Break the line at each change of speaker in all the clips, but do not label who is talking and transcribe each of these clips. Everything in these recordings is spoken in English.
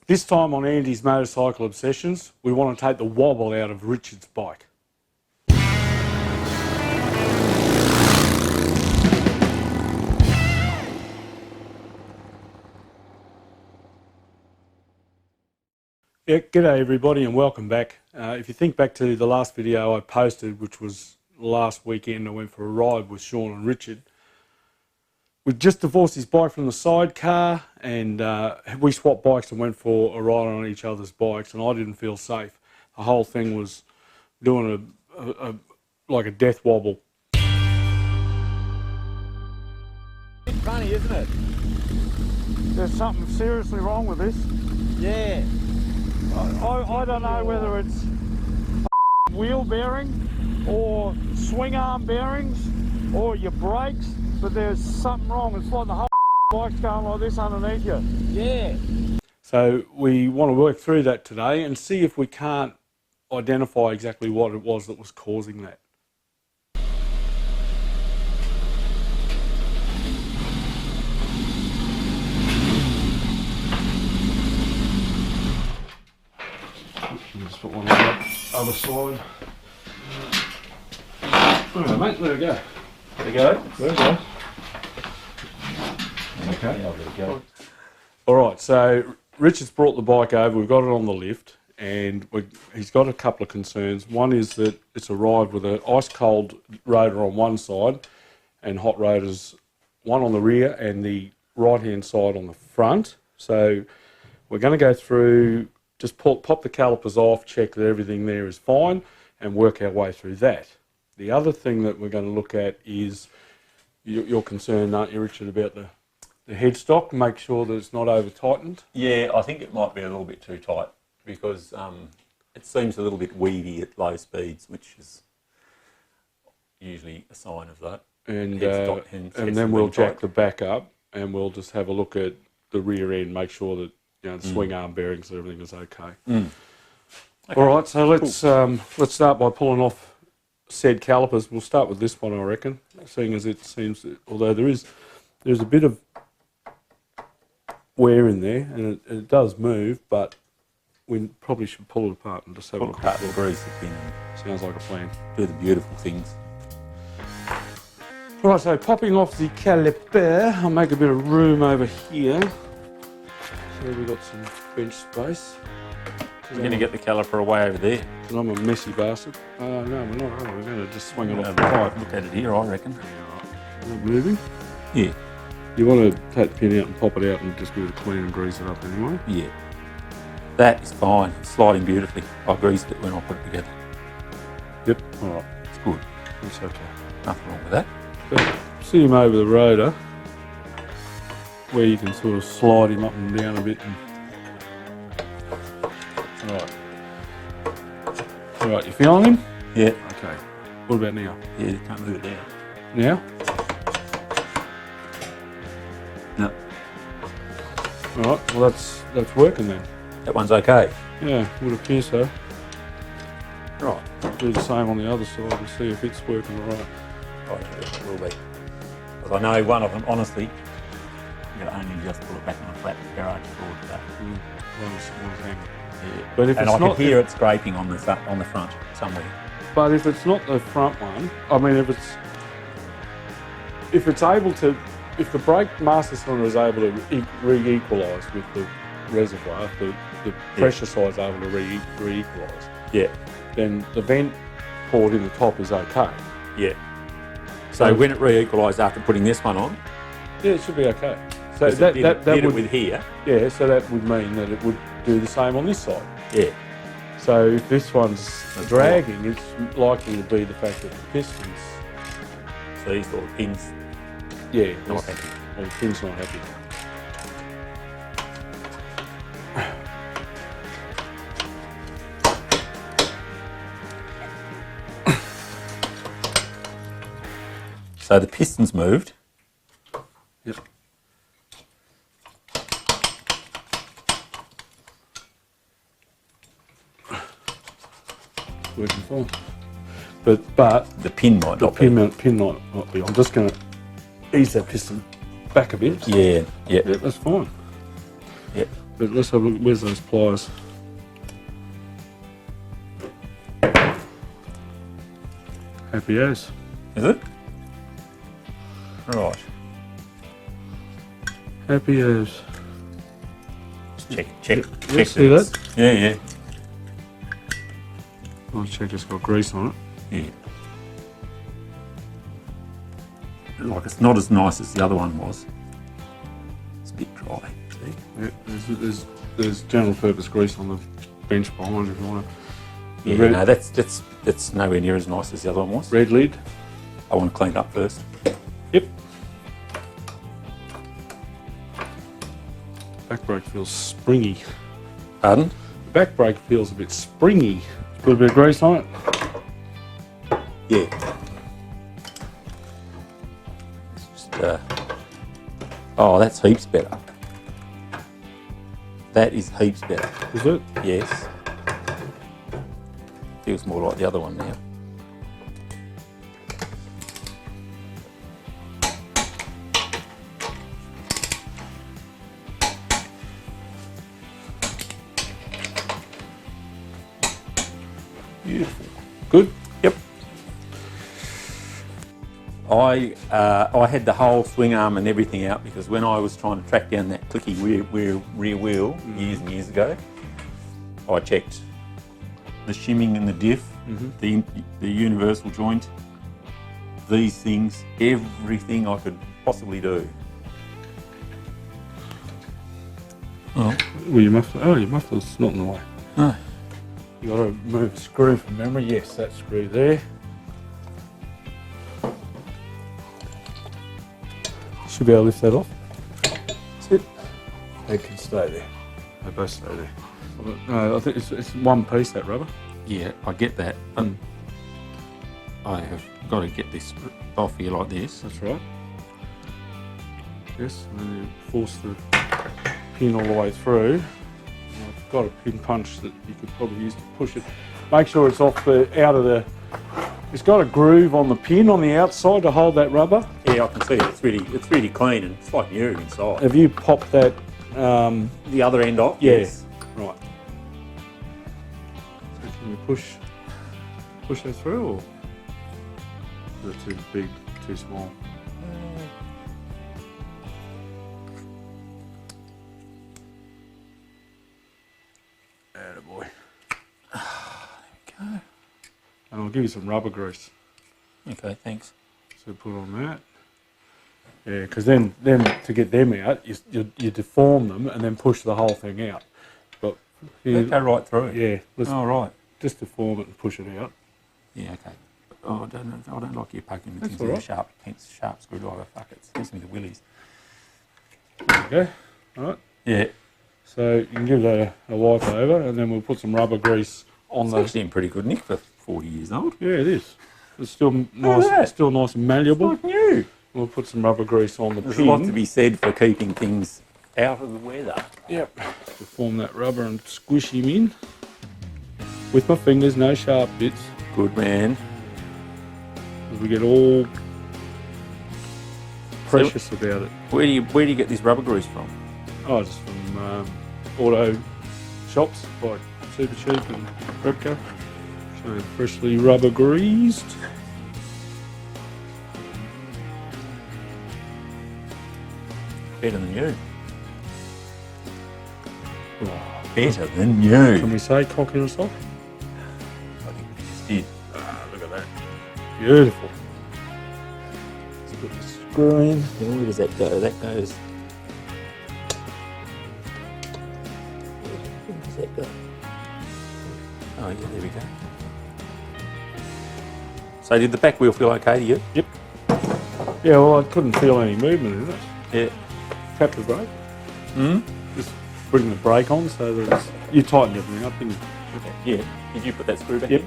This time on Andy's Motorcycle Obsessions, we want to take the wobble out of Richard's bike. Yeah, g'day everybody and welcome back. If you think back to the last video I posted, which was last weekend, I went for a ride with Sean and Richard. We just divorced his bike from the sidecar and we swapped bikes and went for a ride on each other's bikes, and I didn't feel safe. The whole thing was doing like a death wobble.
It's funny, isn't it?
There's something seriously wrong with this.
Yeah.
I don't know whether it's wheel bearing or swing arm bearings or your brakes, but there's something wrong. It's like the whole bike's going like this underneath you.
Yeah.
So we want to work through that today and see if we can't identify exactly what it was that was causing that. Just put one on the other side. Alright mate, there we go.
There we go.
There we go.
Okay. Yeah, there we go.
Alright, so Richard's brought the bike over, we've got it on the lift, and he's got a couple of concerns. One is that it's arrived with an ice cold rotor on one side and hot rotors, one on the rear and the right hand side on the front. So we're going to go through, just pop the calipers off, check that everything there is fine, and work our way through that. The other thing that we're going to look at is you're concerned, aren't you, Richard, about the headstock? Make sure that it's not over tightened.
Yeah, I think it might be a little bit too tight because it seems a little bit weavy at low speeds, which is usually a sign of that.
And then we'll jack the back up and we'll just have a look at the rear end, make sure that the swing arm bearings and everything is okay. Okay. All right, so let's start by pulling off said calipers. We'll start with this one, I reckon, seeing as it seems that, although there's a bit of wear in there and it does move, but we probably should pull it apart and just have a quick look.
Grease the pin.
Sounds like a plan.
Do the beautiful things.
Right, so popping off the caliper, I'll make a bit of room over here. So we've got some bench space.
We're going to get the caliper away over there.
Because I'm a messy bastard. No, we're not. We're going to just swing it off the
pipe.
pipe.
Look at it here, I reckon.
Not moving?
Yeah.
You want to take the pin out and pop it out and just give it a clean and grease it up anyway?
Yeah. That is fine. It's sliding beautifully. I greased it when I put it together.
Yep, alright.
It's good.
That's okay.
Nothing wrong with that.
So, sit him over the rotor, where you can sort of slide him up and down a bit. Alright, you feeling him?
Yeah.
Okay. What about now?
Yeah, you can't move it down.
Now?
No.
Alright, well that's working then.
That one's okay.
Yeah, would appear so. Right, do the same on the other side and see if it's working alright.
Oh, it will be. Because I know one of them, honestly, you only just pull it back on a flat garage floor to that.
One's hanging.
Yeah.
But if
and
it's
I can hear it scraping on the front somewhere.
But if it's not the front one, I mean, if it's able to, if the brake master cylinder is able to re-equalise with the reservoir, the pressure side's able to re-equalise.
Yeah.
Then the vent port in the top is okay.
Yeah. So when it re-equalised after putting this one on?
Yeah, it should be okay. So
that would, with here.
Yeah, so that would mean that it would do the same on this side.
Yeah.
So if this one's dragging, it's likely to be the fact that the pistons.
So these little pins.
Yeah.
Not happy.
Well, the pin's not happy.
So the piston's moved.
Yep. Working fine. But
the pin might not be.
The pin might not be. I'm just going to ease that piston back a bit.
Yeah, yeah.
Yeah, that's fine.
Yeah.
But let's have a look. Where's those pliers? Happy as.
Is it? Right.
Happy as.
Check.
Yeah, see that?
Yeah.
I'll check it's got grease on it.
Yeah. Like it's not as nice as the other one was. It's a bit dry. See?
Yeah, there's general purpose grease on the bench behind if you want to.
Yeah, no, that's nowhere near as nice as the other one was.
Red lid.
I want to clean it up first.
Yep. Back brake feels springy.
Pardon?
The back brake feels a bit springy. Put a bit of grease on it.
Yeah. It's just, oh, that's heaps better. That is heaps better.
Is it?
Yes. Feels more like the other one now.
Beautiful. Good?
Yep. I had the whole swing arm and everything out because when I was trying to track down that clicky rear wheel years and years ago, I checked the shimming in the diff, the universal joint, these things, everything I could possibly do.
Oh, well, your muffler's not in the way.
No.
You got to move a screw from memory. Yes, that screw there. Should be able to lift that off. That's it. They can stay there. They both stay there. No, I think it's one piece, that rubber.
Yeah, I get that. I have got to get this off here like this.
That's right. Yes, and then you force the pin all the way through. I've got a pin punch that you could probably use to push it. Make sure it's off out of the. It's got a groove on the pin on the outside to hold that rubber.
Yeah, I can see it. It's really clean and it's like new inside.
Have you popped that?
The other end off?
Yeah.
Yes.
Right. So can you push that through, or is it too big, too small? Attaboy.
There we go.
And I'll give you some rubber grease.
Okay, thanks.
So put on that. Yeah, because then to get them out, you deform them and then push the whole thing out. But
They go right through.
yeah, let's
Right.
just deform it and push it out.
Yeah, okay. Oh, I don't like you poking the things
all
with a
right.
sharp screwdriver. Fuck it. Gives me the willies.
There you go. All right.
Yeah.
So you can give that a wipe over, and then we'll put some rubber grease on
It's actually in pretty good nick for 40 years old.
Yeah, it is. It's still nice.
that.
It's still nice and malleable.
Like new.
We'll put some rubber grease on the
There's
pin.
a lot to be said for keeping things out of the weather.
Yep. Deform that rubber and squish him in with my fingers, no sharp bits.
Good man.
As we get all precious about it.
Where do you get this rubber grease from?
Oh, just from auto shops like Super Cheap and Repco. So freshly rubber greased.
Better than you.
Oh,
Better than you.
can we say cock in a sock?
I think we just did.
Look at that. Beautiful. Let's put the screw in.
Yeah, where does that go? That goes. Where does that go? Oh yeah, there we go. So did the back wheel feel okay to you?
Yep. Yeah, well, I couldn't feel any movement in it.
Yeah.
Tap the brake.
Hmm?
Just bring the brake on so that it's, you tightened everything up, didn't you?
Okay. Yeah. Did you put that screw back
Yep.
in?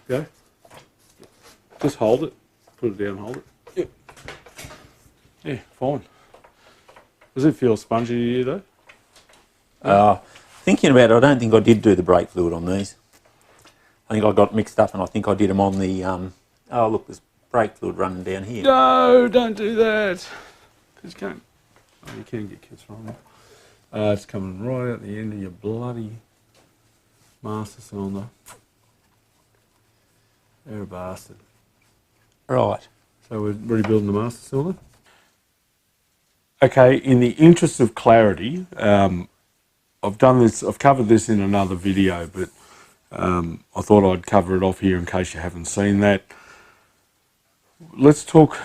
Go. Just hold it. Put it down, hold it. Yep. Yeah, fine. Does it feel spongy to you though?
Thinking about it, I don't think I did do the brake fluid on these. I think I got mixed up and I think I did them on the, oh look, there's brake fluid running down here.
No, don't do that. Because you can't. Oh, you can get kids from it. It's coming right out the end of your bloody master cylinder. They're a bastard.
Right.
So we're rebuilding the master cylinder. Okay, in the interest of clarity, I've covered this in another video, but I thought I'd cover it off here in case you haven't seen that. Let's talk,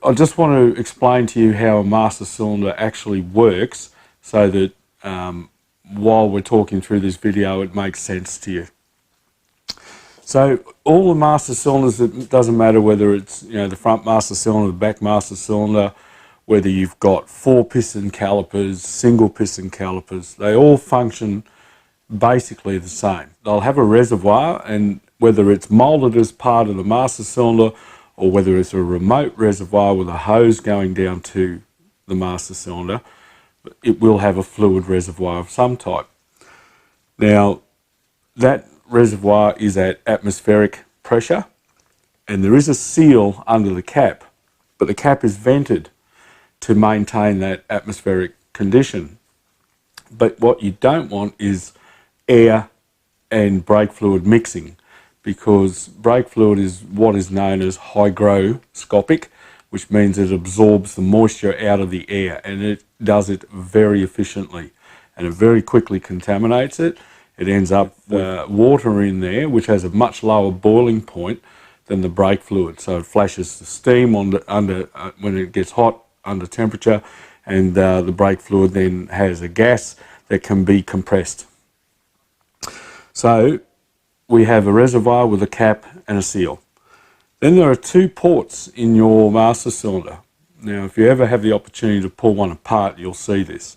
I just want to explain to you how a master cylinder actually works so that while we're talking through this video, it makes sense to you. So all the master cylinders, it doesn't matter whether it's the front master cylinder, the back master cylinder, whether you've got 4-piston calipers, single piston calipers, they all function basically the same. They'll have a reservoir, and whether it's moulded as part of the master cylinder or whether it's a remote reservoir with a hose going down to the master cylinder, it will have a fluid reservoir of some type. Now, that reservoir is at atmospheric pressure, and there is a seal under the cap, but the cap is vented to maintain that atmospheric condition. But what you don't want is air and brake fluid mixing, because brake fluid is what is known as hygroscopic, which means it absorbs the moisture out of the air, and it does it very efficiently, and it very quickly contaminates it. It ends up with water in there, which has a much lower boiling point than the brake fluid. So it flashes the steam when it gets hot under temperature, and the brake fluid then has a gas that can be compressed. So we have a reservoir with a cap and a seal. Then there are 2 ports in your master cylinder. Now, if you ever have the opportunity to pull one apart, you'll see this.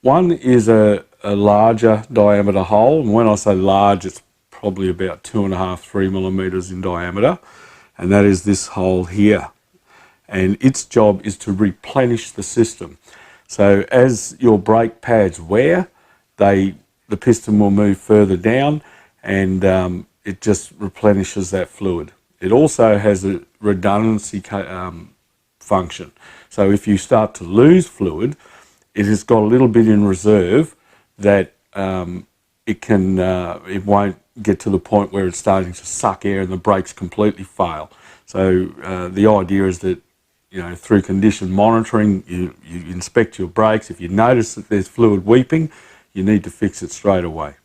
One is a larger diameter hole, and when I say large, it's probably about 2.5, 3 millimeters in diameter, and that is this hole here. And its job is to replenish the system. So as your brake pads wear, the piston will move further down, and it just replenishes that fluid. It also has a redundancy function. So if you start to lose fluid, it has got a little bit in reserve that it won't get to the point where it's starting to suck air and the brakes completely fail. So the idea is that through condition monitoring, you inspect your brakes. If you notice that there's fluid weeping, you need to fix it straight away.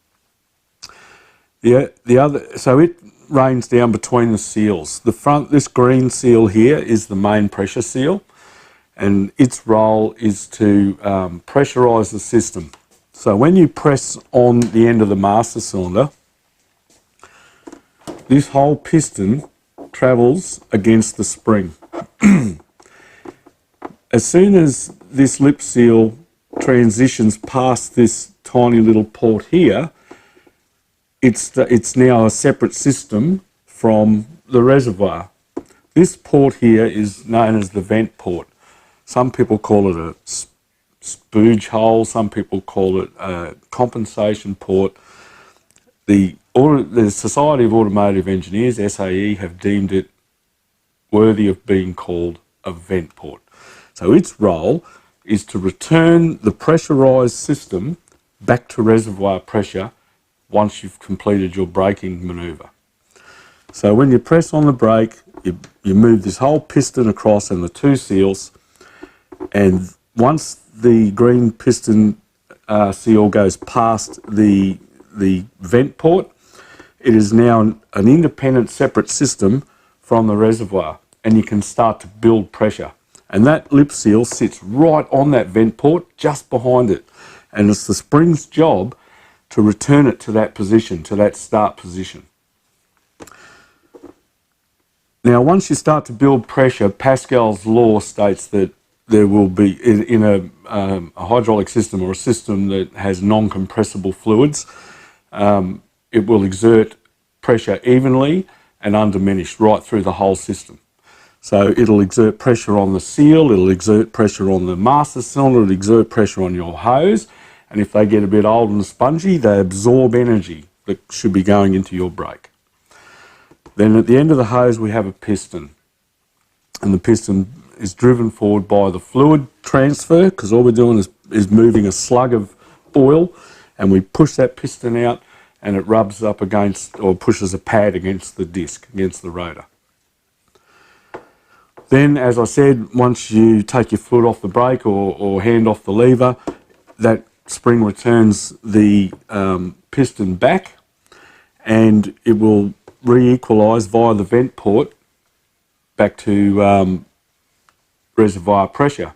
So it rains down between the seals. This green seal here is the main pressure seal, and its role is to pressurize the system. So when you press on the end of the master cylinder, this whole piston travels against the spring. As soon as this lip seal transitions past this tiny little port here, it's now a separate system from the reservoir. This port here is known as the vent port. Some people call it a spooge hole, some people call it a compensation port. The Society of Automotive Engineers, SAE, have deemed it worthy of being called a vent port. So its role is to return the pressurised system back to reservoir pressure once you've completed your braking manoeuvre. So when you press on the brake, you move this whole piston across and the 2 seals, and once the green piston seal goes past the vent port, it is now an independent separate system from the reservoir, and you can start to build pressure. And that lip seal sits right on that vent port, just behind it. And it's the spring's job to return it to that position, to that start position. Now, once you start to build pressure, Pascal's law states that there will be, in a hydraulic system or a system that has non-compressible fluids, it will exert pressure evenly and undiminished right through the whole system. So it'll exert pressure on the seal, it'll exert pressure on the master cylinder, it'll exert pressure on your hose, and if they get a bit old and spongy, they absorb energy that should be going into your brake. Then at the end of the hose we have a piston, and the piston is driven forward by the fluid transfer, because all we're doing is moving a slug of oil, and we push that piston out and it rubs up against, or pushes a pad against the disc, against the rotor. Then, as I said, once you take your foot off the brake or hand off the lever, that spring returns the piston back, and it will re-equalise via the vent port back to reservoir pressure.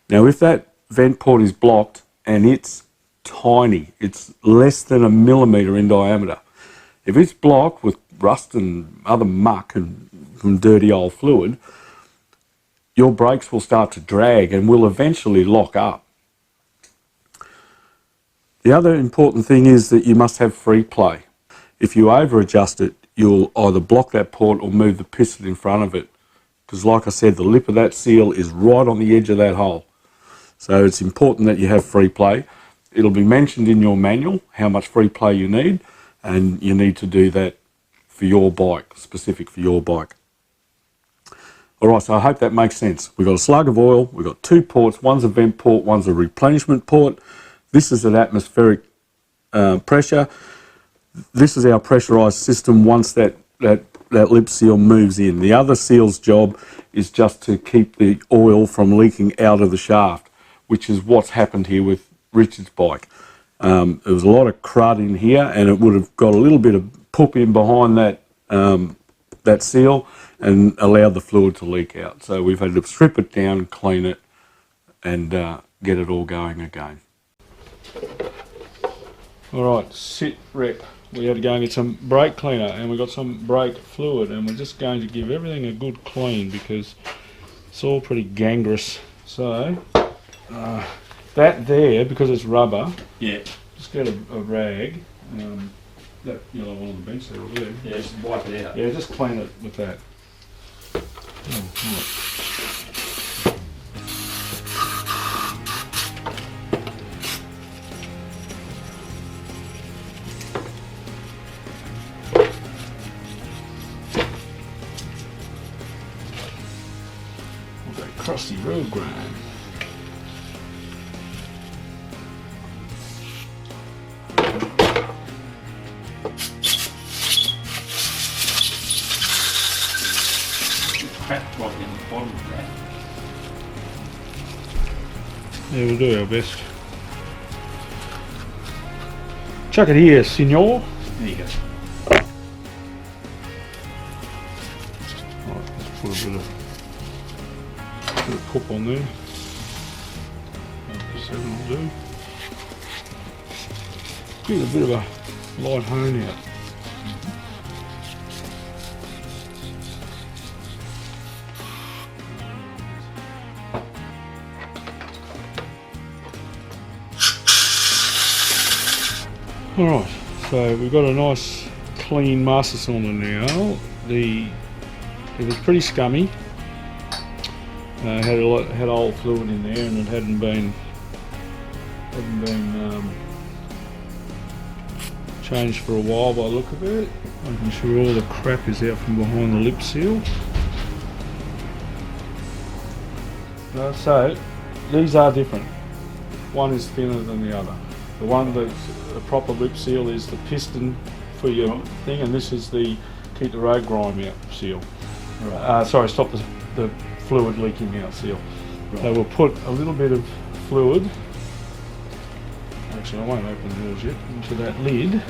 Now, if that vent port is blocked and it's tiny, it's less than 1 millimetre in diameter, if it's blocked with rust and other muck and from dirty old fluid, your brakes will start to drag and will eventually lock up. The other important thing is that you must have free play. If you over adjust it, you'll either block that port or move the piston in front of it, because like I said, the lip of that seal is right on the edge of that hole. So it's important that you have free play. It'll be mentioned in your manual how much free play you need, and you need to do that for your bike, specific for your bike. Alright, so I hope that makes sense. We've got a slug of oil, we've got 2 ports, one's a vent port, one's a replenishment port. This is at atmospheric pressure. This is our pressurised system once that lip seal moves in. The other seal's job is just to keep the oil from leaking out of the shaft, which is what's happened here with Richard's bike. There was a lot of crud in here, and it would have got a little bit of poop in behind that seal and allowed the fluid to leak out. So we've had to strip it down, clean it, and get it all going again. Alright, sit rep. We had to go and get some brake cleaner, and we got some brake fluid, and we're just going to give everything a good clean because it's all pretty gangrenous. So that there, because it's rubber,
Yeah.
just get a rag, that yellow one on the bench there, will
Yeah, just wipe it out.
yeah, just clean it with that. Okay, crusty road grind.
Crap drop in the bottom of that.
Yeah, we'll do our best. Chuck it here, senor.
There you go.
Right, let's put a bit of cup on there. 7 will do. Get a bit of a light hone out. Alright, so we've got a nice clean master cylinder now. It was pretty scummy. Had old fluid in there, and it hadn't been changed for a while by the look of it. Making sure all the crap is out from behind the lip seal. So these are different. One is thinner than the other. The one that's a proper lip seal is the piston for your thing, and this is the keep the road grime out seal.
Right.
Sorry, stop the fluid leaking out seal.
Right.
So we'll put a little bit of fluid, actually I won't open the doors yet, into that lid.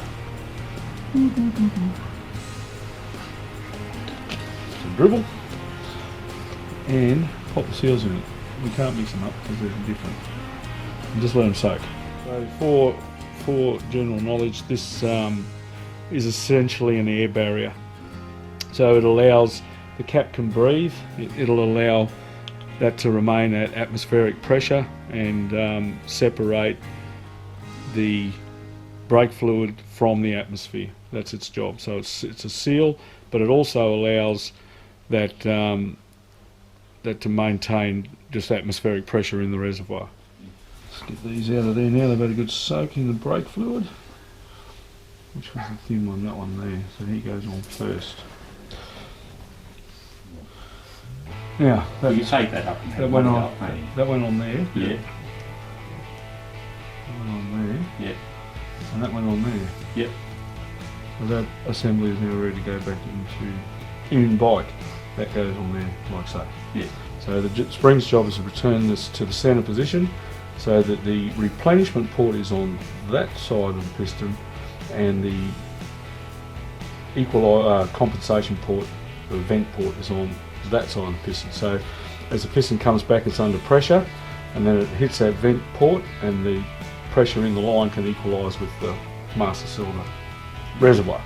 Some dribble, and pop the seals in it. We can't mix them up because they're different. And just let them soak. So for general knowledge, this is essentially an air barrier. So it allows, the cap can breathe, it'll allow that to remain at atmospheric pressure and separate the brake fluid from the atmosphere. That's its job. So it's a seal, but it also allows that that to maintain just atmospheric pressure in the reservoir. Let's get these out of there now. They've had a good soak in the brake fluid. Which one's the thin one? That one there. So he goes on first. Now,
Well, you take that up and have
that went
one
on.
up, maybe.
That went on there.
Yeah,
That went on there.
yeah,
And that went on there.
yeah.
So that assembly is now ready to go back in bike. That goes on there like so.
Yeah.
So the spring's job is to return this to the centre position so that the replenishment port is on that side of the piston and the compensation port, the vent port, is on that side of the piston. So as the piston comes back, it's under pressure, and then it hits that vent port, and the pressure in the line can equalise with the master cylinder reservoir.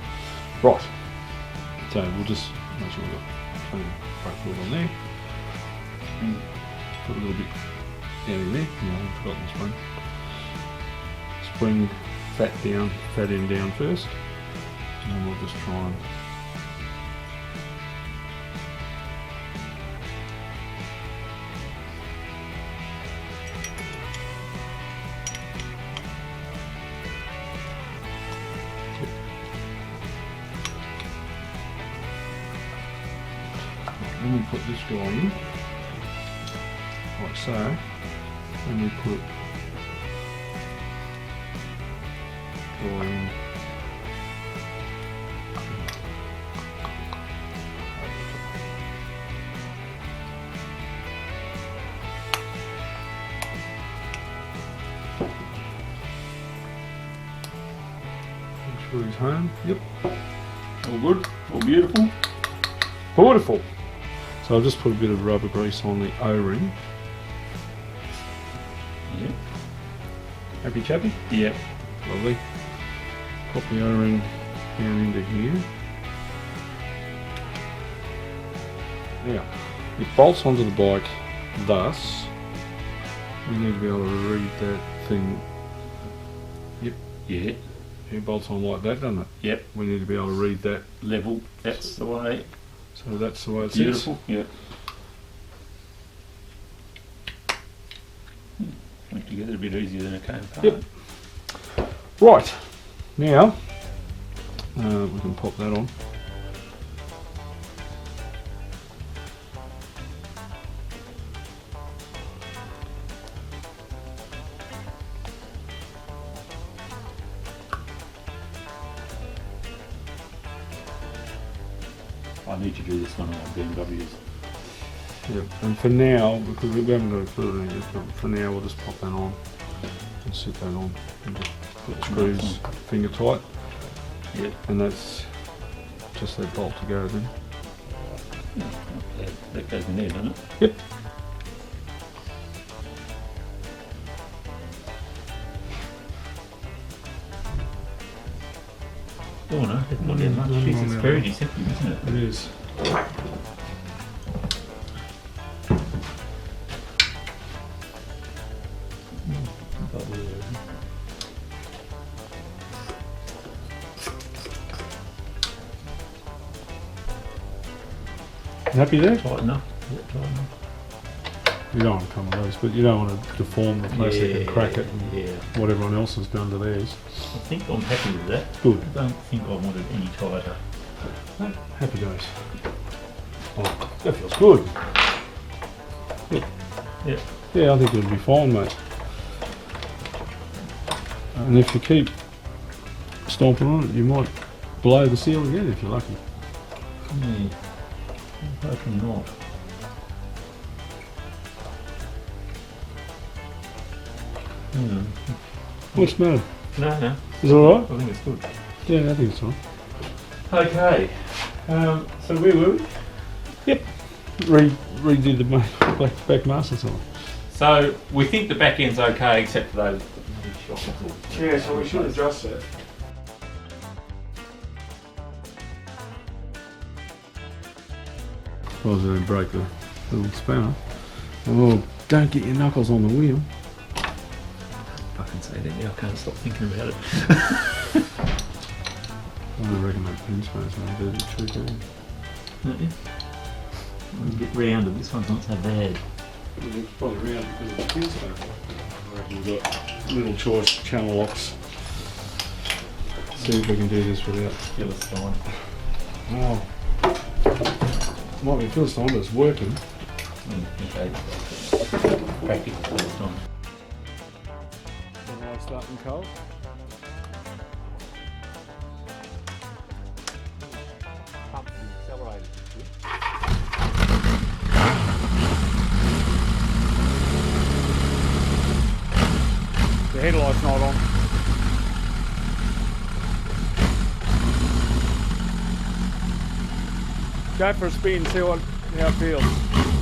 Right. So we'll just make sure we've got plenty of brake fluid on there. Put a little bit down in there. I've forgotten the spring. Spring fat end down first, and then we'll just try and then we put this guy in, like so, and we put guy in. Make sure he's home. Yep.
All good, all beautiful.
Beautiful. So I'll just put a bit of rubber grease on the O-ring.
Yeah.
Happy chappy?
Yeah.
Lovely. Pop the O-ring down into here. Now, it bolts onto the bike thus. We need to be able to read that thing. Yep.
Yeah.
It bolts on like that, doesn't it?
Yep.
We need to be able to read that.
Level. That's the way.
So that's the way it sits.
Beautiful. Yeah. Went together a bit easier than it came apart.
Yep. Right. Now, we can pop that on.
I need to do this one on BMWs.
Yep. And for now, because we haven't got a clue in it yet, but for now we'll just pop that on and sit that on and just put the screws finger tight.
Yep.
And that's just that bolt to go then.
That goes in there, doesn't it?
Yep.
Oh no, it's not that much. Jeez, it's very deceptive, isn't it?
It is. Happy there?
Tight enough. Yeah, tight enough.
You don't want to come with those, but you don't want to deform the plastic and crack it and
Yeah.
what everyone else has done to theirs.
I think I'm happy with that.
Good.
I don't think I want it any tighter.
Happy days. Oh, that feels good.
Yeah.
Yeah, I think it'll be fine, mate. And if you keep stomping on it, you might blow the seal again if you're lucky.
Yeah. I'm hoping not.
What's the matter?
No.
Is it alright?
I think it's good.
Yeah, I think it's alright.
Okay. So where were we?
Yep. Redid the back master cylinder.
So we think the back end's okay except for those shocks.
Yeah, so we should adjust that. Suppose I didn't break the little spanner. Oh, don't get your knuckles on the wheel.
Fucking say that now, I can't stop thinking about it.
I reckon that pin space might do the trick, eh?
Don't you? A bit round, but this one's not so bad.
It's probably round because of the pin space. I reckon we've got little choice channel locks. See if we can do this without.
Philistine.
Oh. Might be Philistine, but it's working.
Okay. Practical first time.
When I starting cold.
Pump the accelerator.
The headlight's not on. Go for a spin, see how it feels.